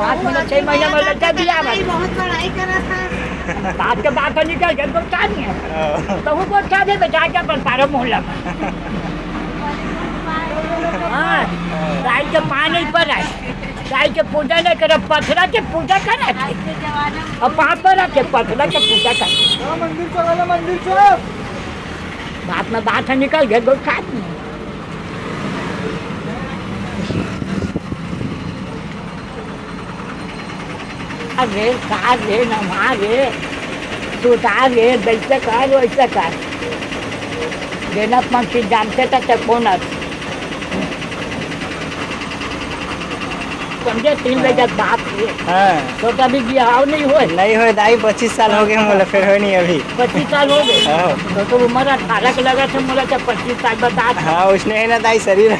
5 महीने 6 महीने में लड़का दिया बहुत पढ़ाई करा था। बात के बात तो निकल गए तो क्या नहीं है तो वो क्या दे बेटा क्या पर पारो मोहल्ला में हाँ गाय के पानी पर है गाय के पूजा नहीं करे पथरा के पूजा करे और पापड़ के पथरा के पूजा करे मंदिर चलो बात में बात निकल गए तो क्या नहीं रे नमा रे सुता रे दैसे कर वैसे कर देना पंक्ति जानते थे कौन समझे 3 बजे बात हाँ तो कभी बिहाव नहीं हो दाई 25 साल हो गए मोला फिर हो नहीं अभी 25 साल हो गए हाँ। तो उम्र 18 के लगा था मोला 25 साल बता हाँ उसने है ना दाई शरीर